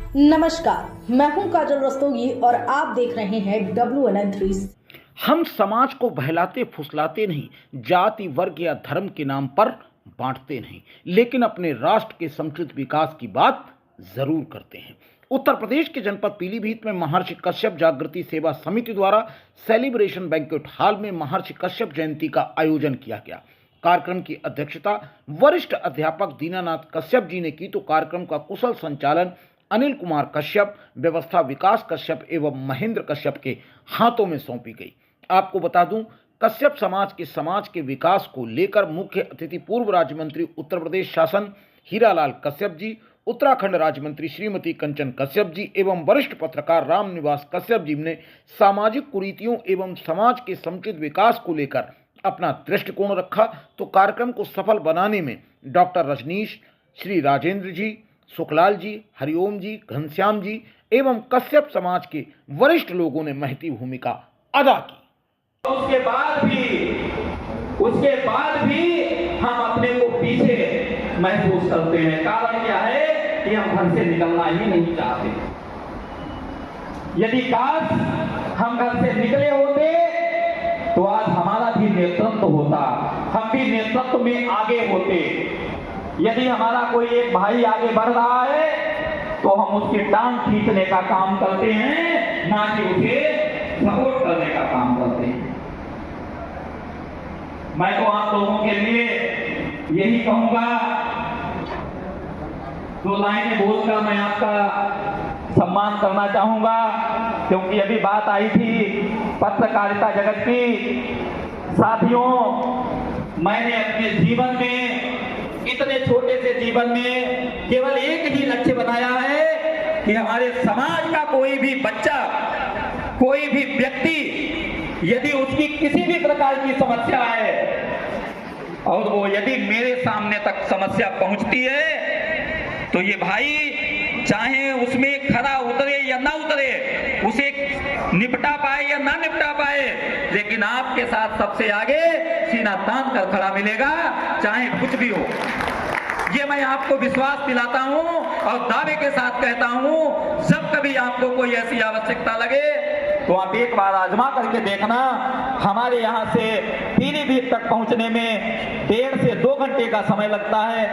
नमस्कार, मैं हूं काजल रस्तोगी और आप देख रहे हैं WNN3। हम समाज को बहलाते फुसलाते नहीं, जाति वर्ग या धर्म के नाम पर बांटते नहीं, लेकिन अपने राष्ट्र के समुचित विकास की बात जरूर करते हैं। उत्तर प्रदेश के जनपद पीलीभीत में महर्षि कश्यप जागृति सेवा समिति द्वारा सेलिब्रेशन बैंक्वेट हॉल में महर्षि कश्यप जयंती का आयोजन किया गया। कार्यक्रम की अध्यक्षता वरिष्ठ अध्यापक दीनानाथ कश्यप जी ने की, तो कार्यक्रम का कुशल संचालन अनिल कुमार कश्यप, व्यवस्था विकास कश्यप एवं महेंद्र कश्यप के हाथों में सौंपी गई। आपको बता दूं, कश्यप समाज के विकास को लेकर मुख्य अतिथि पूर्व राज्य मंत्री उत्तर प्रदेश शासन हीरालाल कश्यप जी, उत्तराखंड राज्य मंत्री श्रीमती कंचन कश्यप जी एवं वरिष्ठ पत्रकार रामनिवास कश्यप जी ने सामाजिक कुरीतियों एवं समाज के समुचित विकास को लेकर अपना दृष्टिकोण रखा। तो कार्यक्रम को सफल बनाने में डॉक्टर रजनीश, श्री राजेंद्र जी, सुखलाल जी, हरिओम जी, घनश्याम जी एवं कश्यप समाज के वरिष्ठ लोगों ने महती भूमिका अदा की। उसके बाद भी हम अपने को पीछे महसूस करते हैं। कारण क्या है कि हम घर से निकलना ही नहीं चाहते। यदि काश हम घर से निकले होते तो आज हमारा भी नेतृत्व होता, हम भी नेतृत्व में आगे होते। यदि हमारा कोई एक भाई आगे बढ़ रहा है तो हम उसकी टांग खींचने का काम करते हैं, ना कि उसे सपोर्ट करने का काम करते हैं। मैं तो आप लोगों के लिए यही कहूंगा, 2 लाइनें बोलकर मैं आपका सम्मान करना चाहूंगा, क्योंकि अभी बात आई थी पत्रकारिता जगत की। साथियों, मैंने अपने जीवन में, इतने छोटे से जीवन में, केवल एक ही लक्ष्य बनाया है कि हमारे समाज का कोई भी बच्चा, कोई भी व्यक्ति यदि उसकी किसी भी प्रकार की समस्या है और वो यदि मेरे सामने तक समस्या पहुंचती है तो ये भाई चाहे उसमें खरा उतरे या ना उतरे, उसे निपटा पाए या ना निपटा पाए, लेकिन आपके साथ सबसे आगे सीना तान कर खड़ा मिलेगा, चाहे कुछ भी हो। ये मैं आपको विश्वास दिलाता हूं और दावे के साथ कहता हूं, जब कभी आपको कोई ऐसी आवश्यकता लगे तो आप एक बार आजमा करके देखना। हमारे यहाँ से पीलीभीत तक पहुंचने में 1.5 से 2 घंटे का समय लगता है,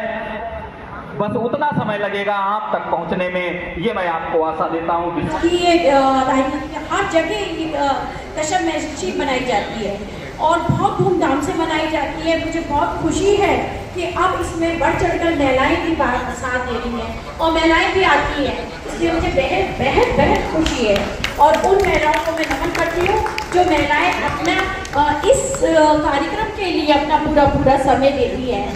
बस उतना समय लगेगा आप तक पहुंचने में, ये मैं आपको आशा देता हूँ। हर जगह कश्यप जयंती मनाई जाती है और बहुत धूमधाम से मनाई जाती है। मुझे बहुत खुशी है कि अब इसमें बढ़ चढ़कर महिलाएं भी साथ दे रही हैं और महिलाएं भी आती हैं, इसलिए मुझे बेहद खुशी है। और उन महिलाओं को मैं नमन करती हूँ जो महिलाएं अपना इस कार्यक्रम के लिए अपना पूरा समय देती हैं,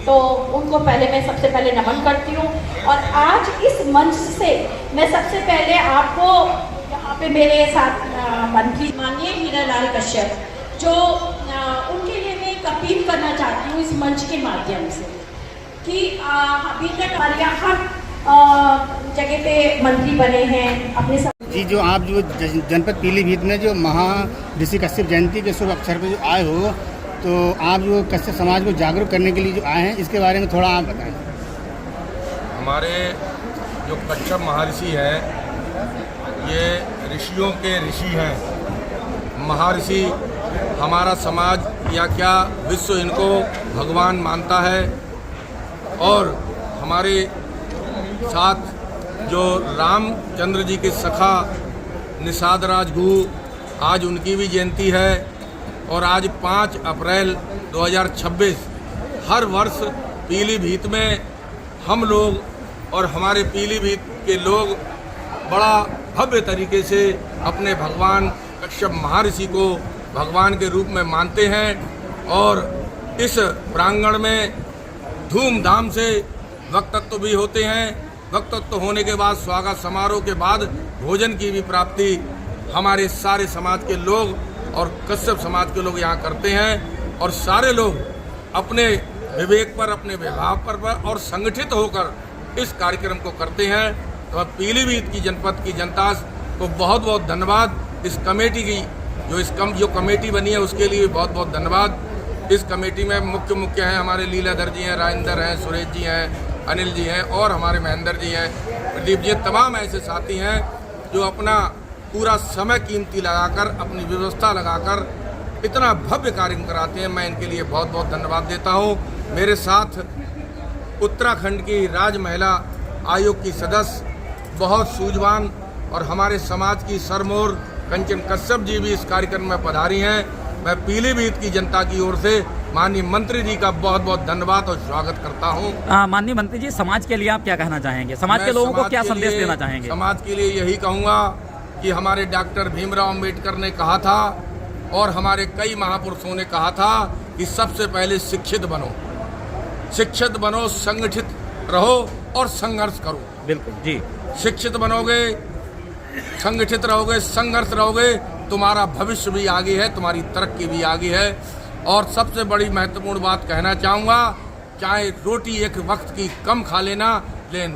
तो उनको मैं सबसे पहले नमन करती हूँ। और आज इस मंच से मैं सबसे पहले आपको यहाँ पे मेरे साथ मंत्री माननीय हीरालाल कश्यप, जो उनके लिए मैं एक अपील करना चाहती हूँ इस मंच के माध्यम से कि अभी तक हमारे यहाँ हर जगह पे मंत्री बने हैं अपने जी। जो आप जो जनपद पीलीभीत में जो महर्षि कश्यप जयंती के शुभ अवसर पर जो आए हो, तो आप जो कश्यप समाज को जागरूक करने के लिए जो आए हैं, इसके बारे में थोड़ा आप बताएं। हमारे जो कश्यप महर्षि हैं, ये ऋषियों के ऋषि हैं। महर्षि हमारा समाज या क्या विश्व इनको भगवान मानता है। और हमारे साथ जो रामचंद्र जी के सखा निषाद राजगुरु, आज उनकी भी जयंती है। और आज 5 अप्रैल 2026 हर वर्ष पीलीभीत में हम लोग और हमारे पीलीभीत के लोग बड़ा भव्य तरीके से अपने भगवान कश्यप महर्षि को भगवान के रूप में मानते हैं। और इस प्रांगण में धूमधाम से वक्तत्व भी होते हैं। वक्तत्व होने के बाद स्वागत समारोह के बाद भोजन की भी प्राप्ति हमारे सारे समाज के लोग और कश्यप समाज के लोग यहाँ करते हैं। और सारे लोग अपने विवेक पर, अपने विभाव पर और संगठित होकर इस कार्यक्रम को करते हैं। तो पीलीभीत की जनपद की जनता को बहुत बहुत धन्यवाद। इस कमेटी की जो कमेटी बनी है उसके लिए बहुत बहुत धन्यवाद। इस कमेटी में मुख्य हैं हमारे लीलाधर जी हैं, राजेंद्र हैं, सुरेश जी हैं, अनिल जी हैं और हमारे महेंद्र जी हैं। प्रदीप जी, तमाम ऐसे साथी हैं जो अपना पूरा समय कीमती लगाकर, अपनी व्यवस्था लगाकर इतना भव्य कार्यक्रम कराते हैं। मैं इनके लिए बहुत बहुत धन्यवाद देता हूँ। मेरे साथ उत्तराखंड की राज्य महिला आयोग की सदस्य, बहुत सूझवान और हमारे समाज की सरमोर कंचन कश्यप जी भी इस कार्यक्रम में पधारी हैं। मैं पीलीभीत की जनता की ओर से माननीय मंत्री जी का बहुत बहुत धन्यवाद और स्वागत करता हूं। माननीय मंत्री जी, समाज के लिए आप क्या कहना चाहेंगे? समाज के लोगों को क्या संदेश देना चाहेंगे? समाज के लिए यही कहूँगा कि हमारे डॉक्टर भीमराव अम्बेडकर ने कहा था और हमारे कई महापुरुषों ने कहा था कि सबसे पहले शिक्षित बनो, संगठित रहो और संघर्ष करो। बिल्कुल जी। शिक्षित बनोगे, संगठित रहोगे, संघर्ष रहोगे, तुम्हारा भविष्य भी आगे है, तुम्हारी तरक्की भी आगे है। और सबसे बड़ी महत्वपूर्ण बात कहना चाहूँगा, चाहे रोटी एक वक्त की कम खा लेना, लेकिन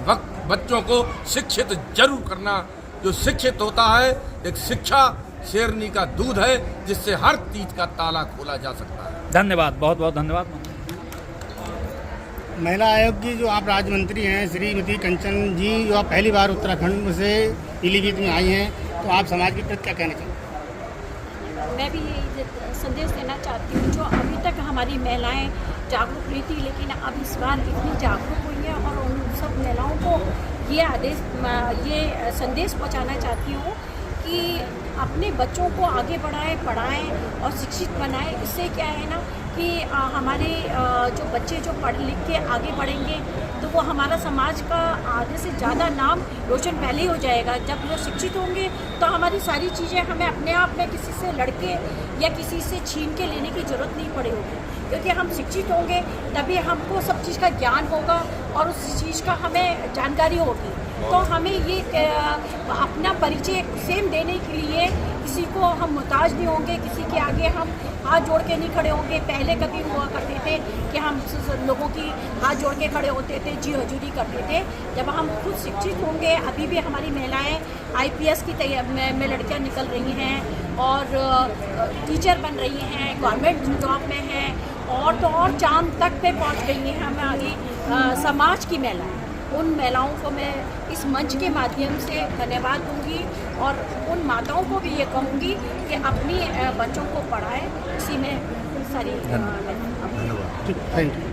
बच्चों को शिक्षित जरूर करना। जो शिक्षित होता है, एक शिक्षा शेरनी का दूध है जिससे हर चीज का ताला खोला जा सकता है। धन्यवाद, बहुत बहुत धन्यवाद। महिला आयोग की जो आप राज्य मंत्री हैं श्रीमती कंचन जी, जो आप पहली बार उत्तराखंड से पीलीभीत में आई हैं, तो आप समाज के प्रति क्या कहना चाहते हैं? मैं भी यही संदेश देना चाहती हूँ, जो अभी तक हमारी महिलाएं जागरूक नहीं थी, लेकिन अब इस बार इतनी जागरूक हुई है और उन सब महिलाओं को ये संदेश पहुँचाना चाहती हूँ कि अपने बच्चों को आगे बढ़ाएं, पढ़ाएं और शिक्षित बनाएं। इससे क्या है ना कि हमारे जो बच्चे जो पढ़ लिख के आगे बढ़ेंगे तो वो हमारा समाज का आधे से ज़्यादा नाम रोशन पहले ही हो जाएगा। जब वो शिक्षित होंगे तो हमारी सारी चीज़ें हमें अपने आप में किसी से लड़के या किसी से छीन के लेने की ज़रूरत नहीं पड़ेगी, क्योंकि हम शिक्षित होंगे तभी हमको सब चीज़ का ज्ञान होगा और उस चीज़ का हमें जानकारी होगी। तो हमें ये अपना परिचय सेम देने के लिए किसी को हम मुहताज नहीं होंगे, किसी के आगे हम हाथ जोड़ के नहीं खड़े होंगे। पहले कभी हुआ करते थे कि हम लोगों की हाथ जोड़ के खड़े होते थे, जी हजूरी करते थे। जब हम खुद शिक्षित होंगे, अभी भी हमारी महिलाएं IPS की में लड़कियां निकल रही हैं और टीचर बन रही हैं, गवर्नमेंट जॉब में हैं और तो और चांद तक पे पहुंच गई हैं हमारी समाज की महिलाएं। उन महिलाओं को मैं इस मंच के माध्यम से धन्यवाद दूंगी और उन माताओं को भी ये कहूँगी कि अपनी बच्चों को पढ़ाएं। इसी में सारी थैंक यू।